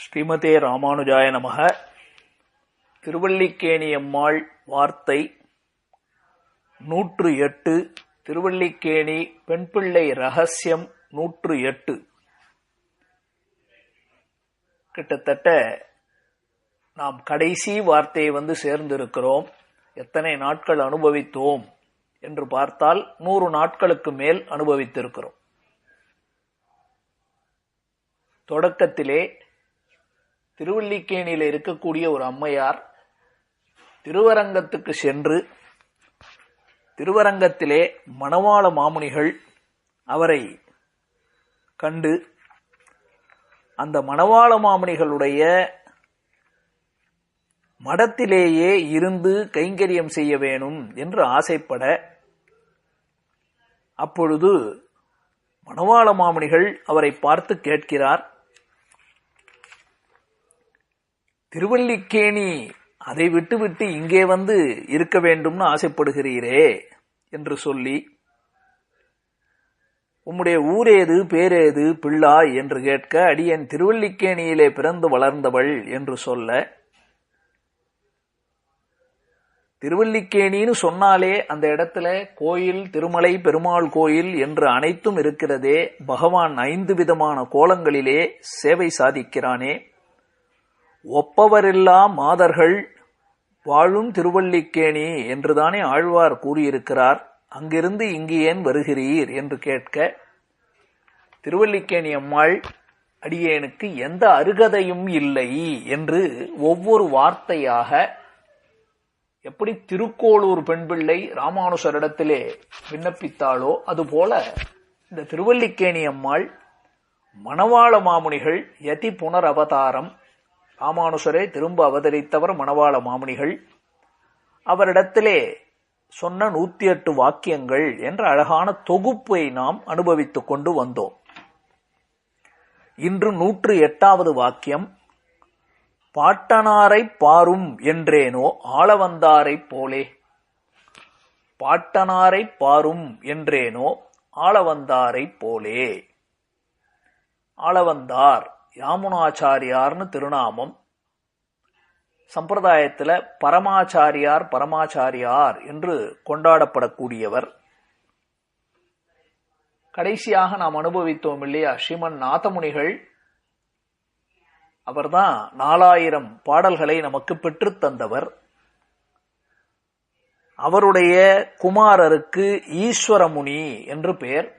ஸ்ரீமதே ராமானுஜாய நமக. திருவல்லிக்கேணியம்மாள் வார்த்தை 108. திருவல்லிக்கேணி பெண்பிள்ளை ரகசியம் 108. கிட்டத்தட்ட நாம் கடைசி வார்த்தையை சேர்ந்திருக்கிறோம். எத்தனை நாட்கள் அனுபவித்தோம் என்று பார்த்தால் 100 நாட்களுக்கு மேல் அனுபவித்திருக்கிறோம். தொடக்கத்திலே திருவல்லிக்கேணியில் இருக்கக்கூடிய ஒரு அம்மையார் திருவரங்கத்துக்கு சென்று திருவரங்கத்திலே மணவாள மாமுனிகள் அவரை கண்டு அந்த மணவாள மாமுனிகளுடைய மடத்திலேயே இருந்து கைங்கரியம் செய்ய வேணும் என்று ஆசைப்பட, அப்பொழுது மணவாள மாமுனிகள் அவரை பார்த்து கேட்கிறார், திருவல்லிக்கேணி அதை விட்டுவிட்டு இங்கே இருக்க வேண்டும்னு ஆசைப்படுகிறீரே என்று சொல்லி, உம்முடைய ஊரேது பேரேது பிள்ளாய் என்று கேட்க, அடியேன் திருவல்லிக்கேணியிலே பிறந்து வளர்ந்தவள் என்று சொல்ல, திருவல்லிக்கேணின்னு சொன்னாலே அந்த இடத்துல கோயில், திருமலை, பெருமாள் கோயில் என்று அனைத்தும் இருக்கிறதே. பகவான் 5 விதமான கோலங்களிலே சேவை சாதிக்கிறானே. ஒப்பவரில்லா மாதர்கள் வாழும் திருவல்லிக்கேணி என்றுதானே ஆழ்வார் கூறியிருக்கிறார். அங்கிருந்து இங்கு ஏன் வருகிறீர் என்று கேட்க, திருவல்லிக்கேணி அம்மாள், அடியேனுக்கு எந்த அருகதையும் இல்லை என்று ஒவ்வொரு வார்த்தையாக, எப்படி திருக்கோளூர் பெண்பிள்ளை ராமானுசரிடத்திலே விண்ணப்பித்தாளோ அதுபோல இந்த திருவல்லிக்கேணி அம்மாள் மணவாள மாமுனிகள் யதி புனர் அவதாரம், ராமானுசரே திரும்ப அவதரித்தவர் மணவாள மாமுனிகள், அவரிடத்திலே சொன்ன 108 வாக்கியங்கள் என்ற அழகான தொகுப்பை நாம் அனுபவித்துக் கொண்டு வந்தோம். இன்று 108வது வாக்கியம். பாட்டனாரை பாரும் என்றேனோ ஆளவந்தாரை போலே. பாட்டனாரை பாரும் என்றேனோ ஆளவந்தாரை போலே. ஆளவந்தார் யாமுனாச்சாரியார்னு திருநாமம். சம்பிரதாயத்தில் பரமாச்சாரியார் பரமாச்சாரியார் என்று கொண்டாடப்படக்கூடியவர். கடைசியாக நாம் அனுபவித்தோம் இல்லையா, ஸ்ரீமன் நாதமுனிகள். அவர்தான் 4000 பாடல்களை நமக்கு பெற்றுத் தந்தவர். அவருடைய குமாரருக்கு ஈஸ்வரமுனி என்று பெயர்.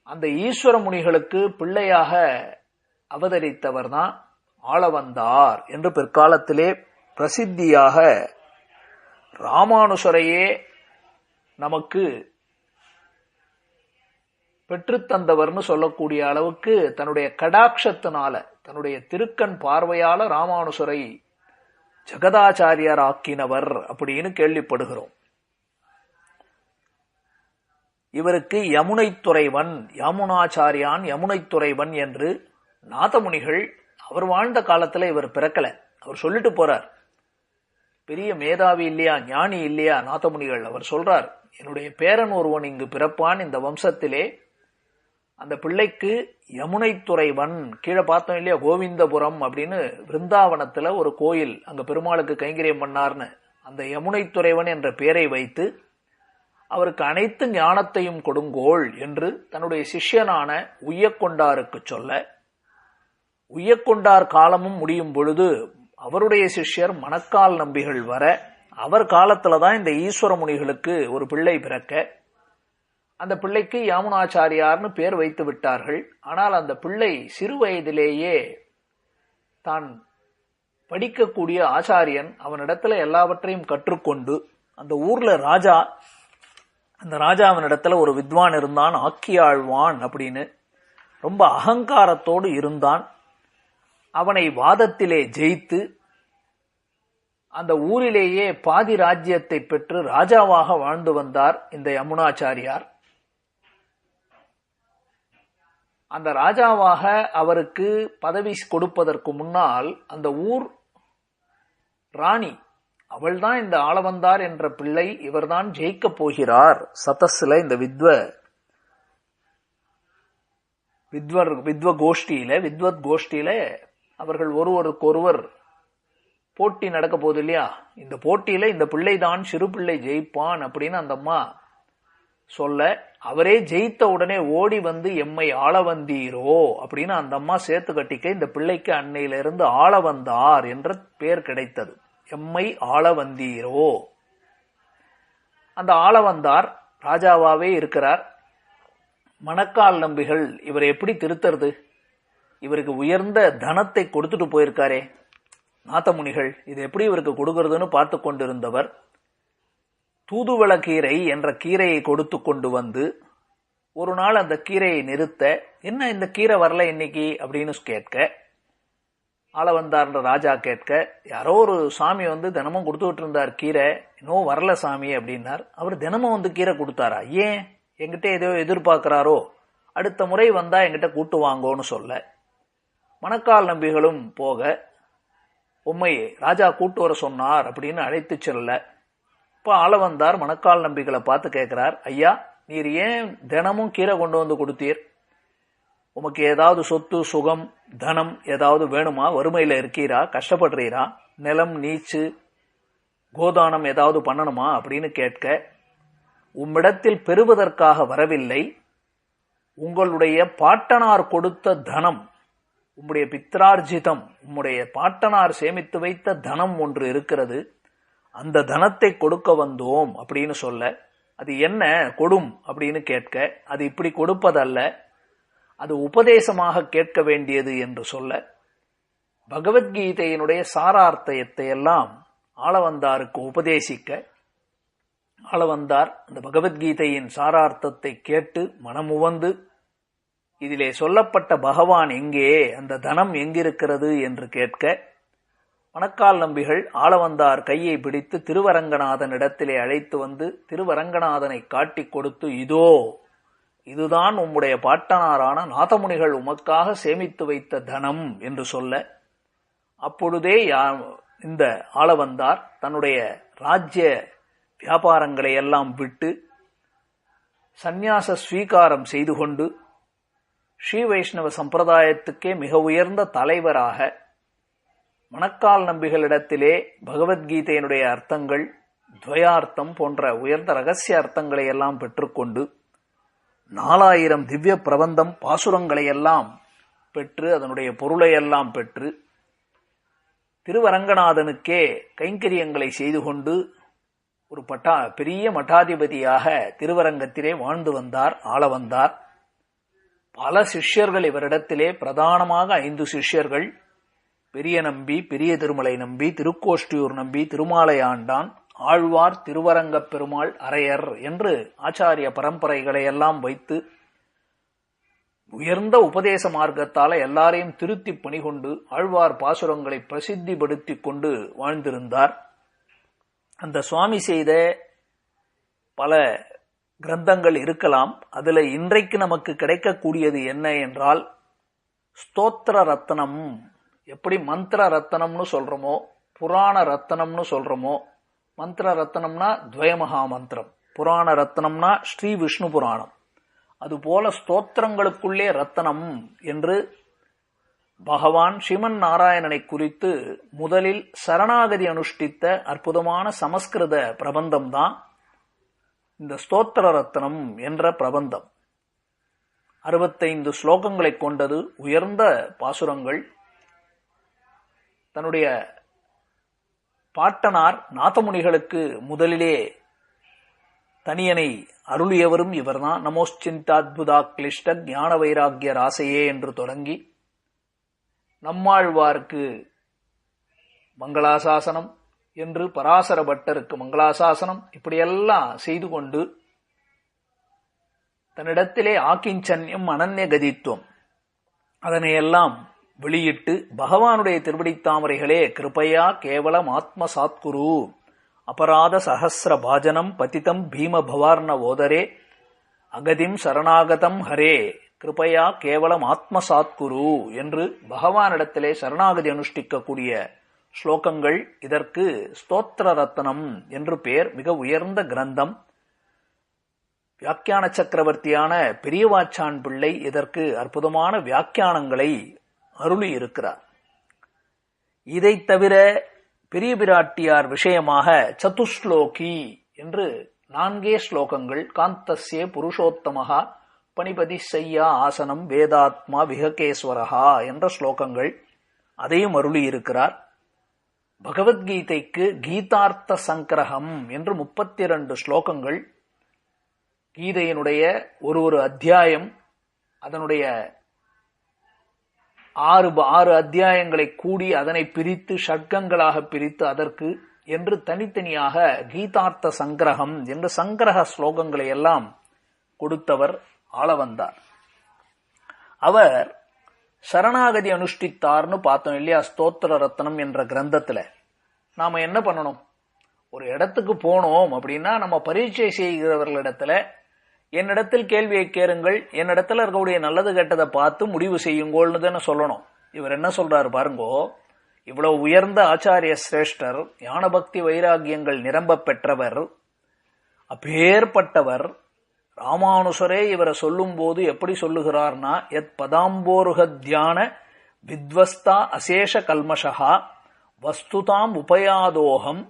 அந்த ஈஸ்வர முனிகளுக்கு பிள்ளையாக அவதரித்தவர் தான் ஆளவந்தார் என்று பிற்காலத்திலே பிரசித்தியாக ராமானுசரையே நமக்கு பெற்றுத்தந்தவர்னு சொல்லக்கூடிய அளவுக்கு தன்னுடைய கடாட்சத்தினால, தன்னுடைய திருக்கண் பார்வையால ராமானுசரை ஜெகதாச்சாரியார் ஆக்கினவர் அப்படின்னு கேள்விப்படுகிறோம். இவருக்கு யமுனைத்துறைவன், யாமுனாச்சாரியான் யமுனைத்துறைவன் என்று நாதமுனிகள், அவர் வாழ்ந்த காலத்துல இவர் பிறக்கல, அவர் சொல்லிட்டு போறார். பெரிய மேதாவி இல்லையா, ஞானி இல்லையா நாதமுனிகள். அவர் சொல்றார், என்னுடைய பேரன் ஒருவன் இங்கு பிறப்பான் இந்த வம்சத்திலே, அந்த பிள்ளைக்கு யமுனைத்துறைவன், கீழே பார்த்தோம் இல்லையா கோவிந்தபுரம் அப்படின்னு விருந்தாவனத்துல ஒரு கோயில், அங்க பெருமாளுக்கு கைங்கரியம் பண்ணார்னு, அந்த யமுனைத்துறைவன் என்ற பெயரை வைத்து அவருக்கு அனைத்து ஞானத்தையும் கொடுங்கோள் என்று தன்னுடைய சிஷ்யனான உய்யக்கொண்டாருக்கு சொல்ல, உய்யக்கொண்டார் காலமும் முடியும் பொழுது அவருடைய சிஷ்யர் மணக்கால் நம்பிகள் வர, அவர் காலத்துலதான் இந்த ஈஸ்வர முனிகளுக்கு ஒரு பிள்ளை பிறக்க, அந்த பிள்ளைக்கு யாமுனாச்சாரியார்னு பேர் வைத்து விட்டார்கள். ஆனால் அந்த பிள்ளை சிறு வயதிலேயே தான் படிக்கக்கூடிய ஆச்சாரியன் அவனிடத்துல எல்லாவற்றையும் கற்றுக்கொண்டு, அந்த ஊர்ல ராஜா, அந்த ராஜாவினிடத்துல ஒரு வித்வான் இருந்தான், ஆக்கியாழ்வான் அப்படின்னு, ரொம்ப அகங்காரத்தோடு இருந்தான். அவனை வாதத்திலே ஜெயித்து அந்த ஊரிலேயே பாதி ராஜ்யத்தை பெற்று ராஜாவாக வாழ்ந்து வந்தார் இந்த யமுனாச்சாரியார். அந்த ராஜாவாக அவருக்கு பதவி கொடுப்பதற்கு முன்னால் அந்த ஊர் ராணி, அவள்தான் இந்த ஆளவந்தார் என்ற பிள்ளை, இவர்தான் ஜெயிக்கப் போகிறார் சதஸ்ல, இந்த வித்வ வித்வத் கோஷ்டியில அவர்கள் ஒருவருக்கொருவர் போட்டி நடக்க போகுது இல்லையா? இந்த போட்டியில இந்த பிள்ளைதான் சிறு பிள்ளை ஜெயிப்பான் அப்படின்னு அந்த அம்மா சொல்ல, அவரே ஜெயித்த உடனே ஓடி வந்து எம்மை ஆள வந்தீரோ அப்படின்னு அந்த அம்மா சேர்த்து கட்டிக்க இந்த பிள்ளைக்கு அன்னையிலிருந்து ஆள வந்தார் என்ற பெயர் கிடைத்தது. எம்மை ஆள வந்தீரோ. அந்த ஆள வந்தார் ராஜாவாவே இருக்கிறார். மணக்கால் நம்பிகள் இவரை எப்படி திருத்துறது? இவருக்கு உயர்ந்த தனத்தை கொடுத்துட்டு போயிருக்காரே நாதமுனிகள், இது எப்படி இவருக்கு கொடுக்கறதுன்னு பார்த்து கொண்டிருந்தவர் தூதுவள கீரை என்ற கீரையை கொடுத்து கொண்டு வந்து ஒரு நாள் அந்த கீரையை நிறுத்த, என்ன இந்த கீரை வரல இன்னைக்கு அப்படின்னு கேட்க, ஆள வந்தார்ன்ற ராஜா கேட்க, யாரோ ஒரு சாமி வந்து தினமும் கொடுத்துட்டு இருந்தார் கீரை, இன்னும் வரல சாமி அப்படின்னார். அவர் தினமும் வந்து கீரை கொடுத்தாரா? ஏன்? என்கிட்ட ஏதோ எதிர்பார்க்கிறாரோ, அடுத்த முறை வந்தா என்கிட்ட கூட்டு வாங்கோன்னு சொல்ல, மணக்கால் நம்பிகளும் போக, உம்மையே ராஜா கூட்டு வர சொன்னார் அப்படின்னு அழைத்து செல்ல, இப்ப ஆள வந்தார் மணக்கால் நம்பிகளை பார்த்து கேட்கிறார், ஐயா நீர் ஏன் தினமும் கீரை கொண்டு வந்து கொடுத்தீர்? உமக்கு ஏதாவது சொத்து சுகம் தனம் ஏதாவது வேணுமா? வறுமையில இருக்கீரா? கஷ்டப்படுறீரா? நிலம் நீச்சு கோதானம் ஏதாவது பண்ணணுமா அப்படின்னு கேட்க, உம்மிடத்தில் பெறுவதற்காக வரவில்லை, உங்களுடைய பாட்டனார் கொடுத்த தனம், உம்முடைய பித்ரார்ஜிதம், உம்முடைய பாட்டனார் சேமித்து வைத்த தனம் ஒன்று இருக்கிறது, அந்த தனத்தை கொடுக்க வந்தோம் அப்படின்னு சொல்ல, அது என்ன கொடும் அப்படின்னு கேட்க, அது இப்படி கொடுப்பதல்ல, அது உபதேசமாக கேட்க வேண்டியது என்று சொல்ல, பகவத்கீதையினுடைய சாரார்த்தத்தை எல்லாம் ஆளவந்தாருக்கு உபதேசிக்க, ஆளவந்தார் அந்த பகவத்கீதையின் சாரார்த்தத்தை கேட்டு மனமுவந்து, இதிலே சொல்லப்பட்ட பகவான் எங்கே, அந்த தனம் எங்கிருக்கிறது என்று கேட்க, மணக்கால் நம்பிகள் ஆளவந்தார் கையை பிடித்து திருவரங்கநாதன் இடத்திலே அழைத்து வந்து திருவரங்கநாதனை காட்டிக் கொடுத்து, இதோ இதுதான் உம்முடைய பாட்டனாரான நாதமுனிகள் உமக்காக சேமித்து வைத்த தனம் என்று சொல்ல, அப்பொழுதே இந்த ஆளவந்தார் தன்னுடைய ராஜ்ய வியாபாரங்களை எல்லாம் விட்டு சந்நியாச ஸ்வீகாரம் செய்து கொண்டு ஸ்ரீ வைஷ்ணவ சம்பிரதாயத்துக்கே மிக உயர்ந்த தலைவராக மணக்கால் நம்பிகளிடத்திலே பகவத்கீதையினுடைய அர்த்தங்கள், துவயார்த்தம் போன்ற உயர்ந்த ரகசிய அர்த்தங்களை எல்லாம் பெற்றுக்கொண்டு 4000 திவ்ய பிரபந்தம் பாசுரங்களை எல்லாம் பெற்று அதனுடைய பொருளையெல்லாம் பெற்று திருவரங்கநாதனுக்கே கைங்கரியங்களை செய்து கொண்டு ஒரு பெரிய மட்டாதிபதியாக திருவரங்கத்திலே வாழ்ந்து வந்தார் ஆளவந்தார். பல சிஷ்யர்கள் இவரிடத்திலே, பிரதானமாக 5 சிஷ்யர்கள், பெரிய நம்பி, பெரிய திருமலை நம்பி, திருக்கோஷ்டியூர் நம்பி, திருமாலை ஆண்டான், ஆழ்வார், திருவரங்கப் பெருமாள், அரையர் என்று ஆச்சாரிய பரம்பரைகளை எல்லாம் வைத்து உயர்ந்த உபதேச மார்க்கத்தால எல்லாரையும் திருத்தி பணிகொண்டு ஆழ்வார் பாசுரங்களை பிரசித்திப்படுத்தி கொண்டு வாழ்ந்திருந்தார். அந்த சுவாமி செய்த பல கிரந்தங்கள் இருக்கலாம். அதுல இன்றைக்கு நமக்கு கிடைக்கக்கூடியது என்ன என்றால் ஸ்தோத்திர ரத்னம். எப்படி மந்திர ரத்னம்னு சொல்றோமோ, புராண ரத்னம்னு சொல்றோமோ, மந்திர ரத்னம்னா துவயமகா மந்திரம், புராண ரத்னம்னா ஸ்ரீ விஷ்ணு புராணம், அதுபோல ஸ்தோத்திரங்களுக்குள்ளே ரத்னம் என்று பகவான் ஸ்ரீமன் நாராயணனை குறித்து முதலில் சரணாகதி அனுஷ்டித்த அற்புதமான சமஸ்கிருத பிரபந்தம்தான் இந்த ஸ்தோத்திர ரத்னம் என்ற பிரபந்தம். 65 ஸ்லோகங்களை கொண்டது, உயர்ந்த பாசுரங்கள். தன்னுடைய பாட்டனார் நாதமுனிகளுக்கு முதலிலே தனியனை அருளியவரும் இவர்தான். நமோச்சிந்தாத்புதா கிளிஷ்ட ஞான வைராகிய ராசையே என்று தொடங்கி நம்மாழ்வாருக்கு மங்களாசாசனம் என்று, பராசர பட்டருக்கு மங்களாசாசனம், இப்படியெல்லாம் செய்து கொண்டு தன்னிடத்திலே ஆக்கிஞ்சன்யம் அனன்ய கதித்துவம் அதனையெல்லாம் வெளியிட்டு பகவானுடைய திருவடித்தாமரைகளே கிருபையா கேவலம் ஆத்ம சாத்குரு அபராத சஹசிர பாஜனம் பதிதம் பீம பவார்ண ஓதரே அகதிம் சரணாகதம் ஹரே கிருபையா கேவலம் ஆத்ம சாத்குரு என்று பகவானிடத்திலே சரணாகதி அனுஷ்டிக்கக்கூடிய ஸ்லோகங்கள். இதற்கு ஸ்தோத்திர ரத்னம் என்று பெயர். மிக உயர்ந்த கிரந்தம். வியாக்கியான சக்கரவர்த்தியான பெரியவாச்சான் பிள்ளை இதற்கு அற்புதமான வியாக்கியானங்களை அருளி இருக்கிறார். இதை தவிர பெரிய பிராட்டியார் விஷயமாக சதுஸ்லோகி என்று 4 ஸ்லோகங்கள், காந்தஸ்ய புருஷோத்தமஹா பணிபதி செய்யா ஆசனம் வேதாத்மா விஹகேஸ்வரஹா என்ற ஸ்லோகங்கள், அதையும் அருளி இருக்கிறார். பகவத்கீதைக்கு கீதார்த்த சங்கிரகம் என்று 32 ஸ்லோகங்கள், கீதையினுடைய ஒரு அத்தியாயம், அதனுடைய 6 அத்தியாயங்களை கூடி அதனை பிரித்து ஷட்கங்களாக பிரித்து அதற்கு என்று தனித்தனியாக கீதார்த்த சங்கிரகம் என்று சங்கிரக ஸ்லோகங்களை எல்லாம் கொடுத்தவர் ஆளவந்தார். அவர் சரணாகதி அனுஷ்டித்தார்னு பார்த்தோம் இல்லையா? ஸ்தோத்திர ரத்னம் என்ற கிரந்தத்துல நாம என்ன பண்ணணும்? ஒரு இடத்துக்கு போனோம் அப்படின்னா நம்ம பரீட்சை செய்கிறவர்களிடத்துல என்னிடத்தில் கேள்வியை கேளுங்கள், என்னிடத்துல இருக்கக்கூடிய நல்லது கெட்டதை பார்த்து முடிவு செய்யுங்கள்னு தானே சொல்லணும். இவர் என்ன சொல்றாரு பாருங்கோ, இவ்வளவு உயர்ந்த ஆச்சாரிய சிரேஷ்டர், ஞான பக்தி வைராகியங்கள் நிரம்ப பெற்றவர், அப்பேற்பட்டவர் ராமானுசரே இவரை சொல்லும் போது எப்படி சொல்லுகிறார்னா, எத் பதாம்போருக தியான வித்வஸ்தா அசேஷ கல்மஷா வஸ்துதாம் உபயாதோகம்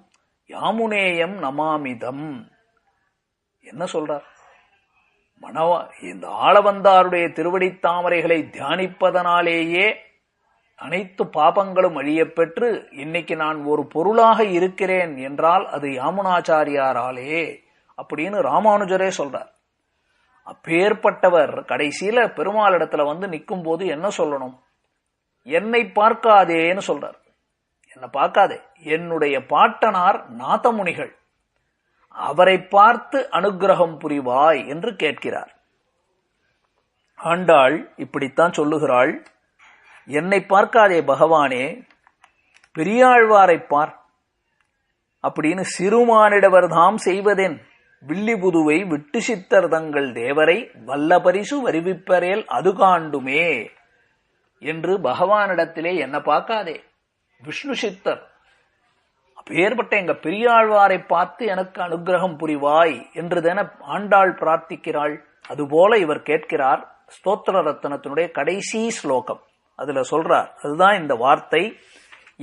யாமுனேயம் நமாமிதம். என்ன சொல்றார்? இந்த ஆளவந்தாருடைய திருவடி தாமரைகளை தியானிப்பதனாலேயே அனைத்து பாபங்களும் அழியப் பெற்று இன்னைக்கு நான் ஒரு பொருளாக இருக்கிறேன் என்றால் அது யாமுனாச்சாரியாராலே அப்படின்னு ராமானுஜரே சொல்றார். அப்பேற்பட்டவர் கடைசியில பெருமாள் இடத்துல வந்து நிற்கும் போது என்ன சொல்லணும்? என்னை பார்க்காதேன்னு சொல்றார். என்ன பார்க்காதே, என்னுடைய பாட்டனார் நாதமுனிகள், அவரை பார்த்து அனுக்கிரகம் புரிவாய் என்று கேட்கிறார். ஆண்டாள் இப்படித்தான் சொல்லுகிறாள், என்னை பார்க்காதே பகவானே, பெரியாழ்வாரை பார் அப்படின்னு சிறுமானிடவர் தாம் செய்வதேன் வில்லிபுதுவை விட்டு சித்தர் தங்கள் தேவரை வல்ல பரிசு வருவிப்பரேல் அது காண்டுமே என்று பகவானிடத்திலே என்ன பார்க்காதே, விஷ்ணு சித்தர் அப்பேற்பட்ட எங்க பெரியாழ்வாரை பார்த்து எனக்கு அனுக்கிரகம் புரிவாய் என்றுதான ஆண்டாள் பிரார்த்திக்கிறாள். அதுபோல இவர் கேட்கிறார். ஸ்தோத்திர ரத்னத்தினுடைய கடைசி ஸ்லோகம் அதுல சொல்றார், அதுதான் இந்த வார்த்தை,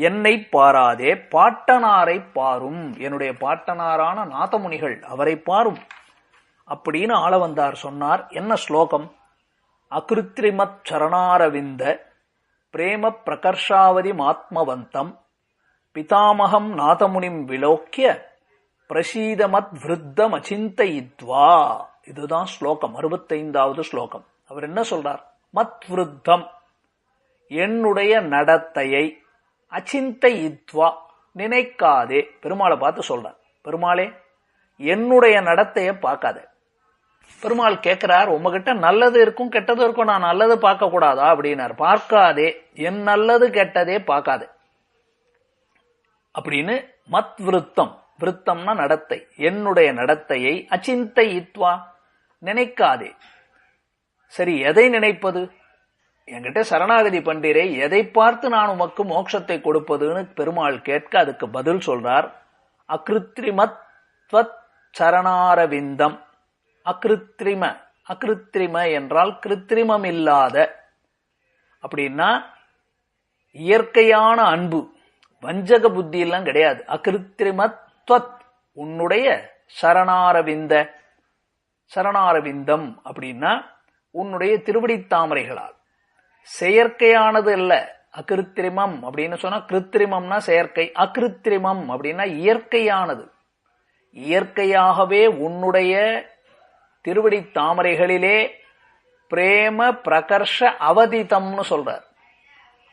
என்னை பாராதே பாட்டனாரை பாரும், என்னுடைய பாட்டனாரான நாதமுனிகள் அவரை பாரும் அப்படின்னு ஆளவந்தார் சொன்னார். என்ன ஸ்லோகம்? அகிருத்ரிமத் சரணாரவிந்த பிரேம பிரகர்ஷாவதி மாத்மவந்தம் பிதாமகம் நாதமுனிம் விலோக்கிய பிரசீதமத் விருத்தம் அச்சிந்தயித்வா. இதுதான் ஸ்லோகம், 65வது ஸ்லோகம். அவர் என்ன சொல்றார்? மத் விருத்தம், என்னுடைய நடத்தையை, அச்சிந்தயித்வா நினைக்காதே. பெருமாளை பார்த்து சொல்றார், பெருமாளே என்னுடைய நடத்தைய பார்க்காதே. பெருமாள் கேட்கிறார், உங்ககிட்ட நல்லது இருக்கும் கெட்டது இருக்கும், நான் நல்லது பார்க்க கூடாதா அப்படின்னார். பார்க்காதே, என் நல்லது கெட்டதே பார்க்காதே அப்படின்னு. மத் விருத்தம், விருத்தம்னா நடத்தை, என்னுடைய நடத்தையை அச்சிந்தயித்வா நினைக்காதே. சரி, எதை நினைப்பது? என்கிட்ட சரணாகதி பண்டீரே, எதை பார்த்து நான் உமக்கு மோட்சத்தை கொடுப்பதுன்னு பெருமாள் கேட்க அதுக்கு பதில் சொல்றார், அகிருத்ரிமத் சரணாரவிந்தம். அகிருத்ரிம, அகிருத்ரிம என்றால் கிருத்திரிமம் இல்லாத, அப்படின்னா இயற்கையான அன்பு, வஞ்சக புத்தி எல்லாம் கிடையாது. அகிருத்ரிமத்வத், உன்னுடைய சரணாரவிந்த, சரணாரவிந்தம் அப்படின்னா உன்னுடைய திருவடி தாமரைகளால், செயற்கையானது அல்ல. அகிருத்திரிமம் அப்படின்னு சொன்னா, கிருத்திரிமம்னா செயற்கை, அகிருத்திரிமம் அப்படின்னா இயற்கையானது. இயற்கையாகவே உன்னுடைய திருவடி தாமரைகளிலே பிரேம பிரகர்ஷ அவதிதம்னு சொல்றார்.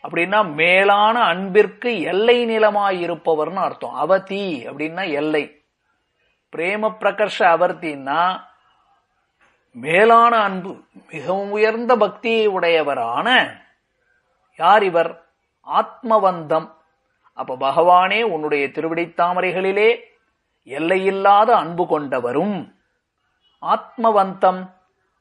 அப்படின்னா மேலான அன்பிற்கு எல்லை நிலமாயிருப்பவர்னு அர்த்தம். அவதி அப்படின்னா எல்லை, பிரேம பிரகர்ஷ அவர்த்தின்னா மேலான அன்பு, மிகவும் உயர்ந்த பக்தியை உடையவரான யார் இவர்? ஆத்மவந்தம். அப்ப பகவானே உன்னுடைய திருவடி தாமரைகளிலே எல்லையில்லாத அன்பு கொண்டவரும், ஆத்மவந்தம்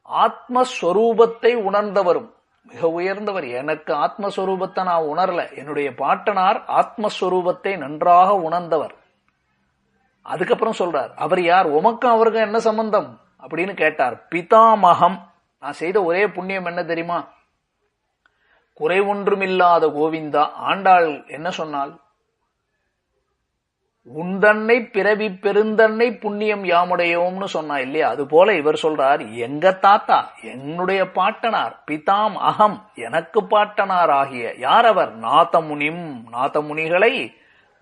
ஆத்மஸ்வரூபத்தை உணர்ந்தவரும், மிக உயர்ந்தவர். எனக்கு ஆத்மஸ்வரூபத்தை நான் உணரல, என்னுடைய பாட்டனார் ஆத்மஸ்வரூபத்தை நன்றாக உணர்ந்தவர். அதுக்கப்புறம் சொல்றார், அவர் யார்? உமக்கும் அவருக்கும் என்ன சம்பந்தம் அப்படின்னு கேட்டார். பிதாமகம், நான் செய்த ஒரே புண்ணியம் என்ன தெரியுமா? குறை ஒன்றுமில்லாத கோவிந்தா. ஆண்டாள் என்ன சொன்னாள்? உந்தன்னை பிறவி பெருந்தன்னை புண்ணியம் யாமுடையோம்னு சொன்னா இல்லையா? அது போல இவர் சொல்றார், எங்க தாத்தா, என்னுடைய பாட்டனார், பிதாம் அகம், எனக்கு பாட்டனார் ஆகிய யார் அவர்? நாதமுனிம், நாதமுனிகளை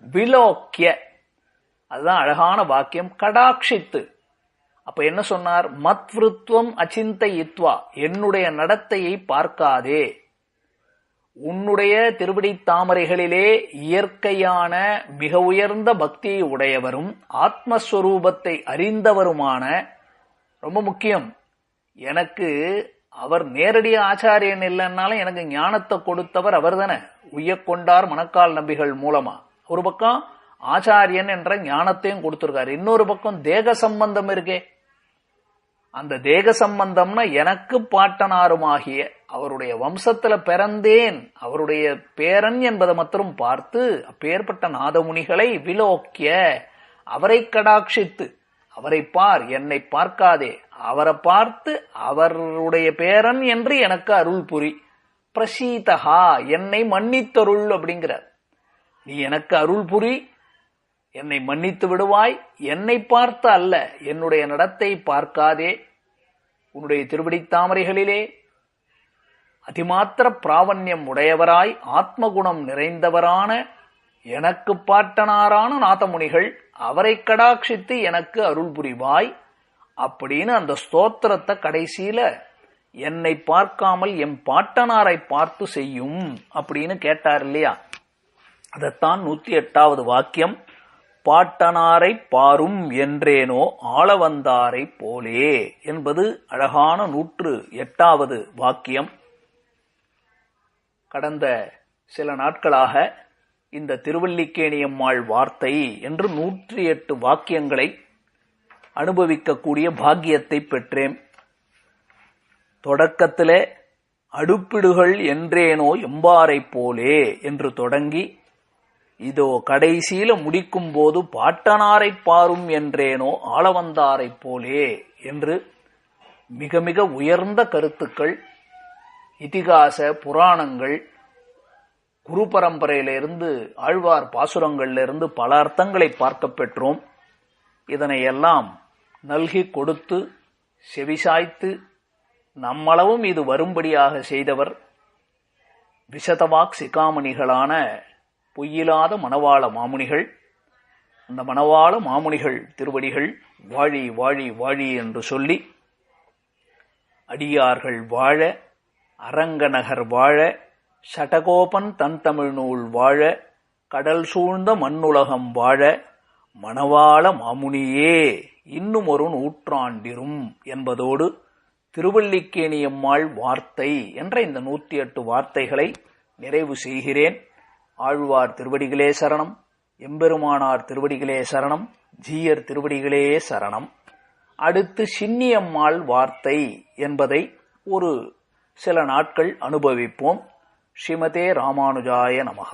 விலோக்கிய, அதுதான் அழகான வாக்கியம், கடாட்சித்து. அப்ப என்ன சொன்னார்? மத்விருத்வம் அச்சிந்தயித்வா, என்னுடைய நடத்தையை பார்க்காதே, உன்னுடைய திருவடி தாமரைகளிலே இயற்கையான மிக உயர்ந்த பக்தியை உடையவரும் ஆத்மஸ்வரூபத்தை அறிந்தவருமான, ரொம்ப முக்கியம், எனக்கு அவர் நேரடி ஆச்சாரியன் இல்லைன்னாலும் எனக்கு ஞானத்தை கொடுத்தவர் அவர் தானே, உய்யக்கொண்டார் மணக்கால் நம்பிகள் மூலமா. ஒரு பக்கம் ஆச்சாரியன் என்ற ஞானத்தையும் கொடுத்திருக்காரு, இன்னொரு பக்கம் தேக சம்பந்தம் இருக்கே, அந்த தேக சம்பந்தம்னா எனக்கு பாட்டனாருமாகிய அவருடைய வம்சத்துல பிறந்தேன், அவருடைய பேரன் என்பதை மாத்திரம் பார்த்து அப்பேற்பட்ட நாதமுனிகளை விலோக்கிய, அவரை கடாட்சித்து, அவரை பார், என்னை பார்க்காதே, அவரை பார்த்து அவருடைய பேரன் என்று எனக்கு அருள் புரி. பிரசீதஹா, என்னை மன்னித்தருள் அப்படிங்கிறார். நீ எனக்கு அருள் புரி, என்னை மன்னித்து விடுவாய், என்னை பார்த்து அல்ல, என்னுடைய நடத்தை பார்க்காதே, உன்னுடைய திருவடி தாமரைகளிலே அதிமாத்திர பிராவண்யம் உடையவராய் ஆத்மகுணம் நிறைந்தவரான எனக்கு பாட்டனாரான நாதமுனிகள், அவரை கடாட்சித்து எனக்கு அருள் புரிவாய் அப்படின்னு அந்த ஸ்தோத்திரத்தை கடைசியில என்னை பார்க்காமல் என் பாட்டனாரை பார்த்து செய்யும் அப்படின்னு கேட்டார் இல்லையா? அதத்தான் 108வது வாக்கியம், பாட்டனாரை பாரும் என்றேனோ ஆளவந்தாரை போலே என்பது அழகான 108வது வாக்கியம். கடந்த சில நாட்களாக இந்த திருவல்லிக்கேணியம்மாள் வார்த்தை என்று 108 வாக்கியங்களை அனுபவிக்கக்கூடிய பாக்கியத்தை பெற்றேன். தொடக்கத்திலே அடுப்பிடுகள் என்றேனோ எம்பாரை போலே என்று தொடங்கி, இதோ கடைசியில முடிக்கும் போது பாட்டனாரை பாரும் என்றேனோ ஆளவந்தாரை போலே என்று மிக மிக உயர்ந்த கருத்துக்கள், இதிகாச புராணங்கள், குரு பரம்பரையிலிருந்து ஆழ்வார் பாசுரங்களிலிருந்து பல அர்த்தங்களை பார்க்க பெற்றோம். இதனையெல்லாம் நல்கி கொடுத்து செவிசாய்த்து நம்மளவும் இது வரும்படியாக செய்தவர் விஷதவாக் சிகாமணிகளான பொய்யிலாத மணவாள மாமுனிகள். அந்த மணவாள மாமுனிகள் திருவடிகள் வாழி வாழி வாழி என்று சொல்லி, அடியார்கள் வாழ, அரங்கநகர் வாழ, சடகோபன் தன் தமிழ் நூல் வாழ, கடல் சூழ்ந்த மண்ணுலகம் வாழ, மணவாள மாமுனியே இன்னும் ஒரு நூற்றாண்டிரும் என்பதோடு திருவல்லிக்கேணியம்மாள் வார்த்தை என்ற இந்த 108 வார்த்தைகளை நிறைவு செய்கிறேன். ஆழ்வார் திருவடிகளே சரணம், எம்பெருமானார் திருவடிகளே சரணம், ஜீயர் திருவடிகளே சரணம். அடுத்து சின்னியம்மாள் வார்த்தை என்பதை ஒரு சில நாட்கள் அனுபவிப்போம். ஸ்ரீமதே ராமானுஜாய நமஹ.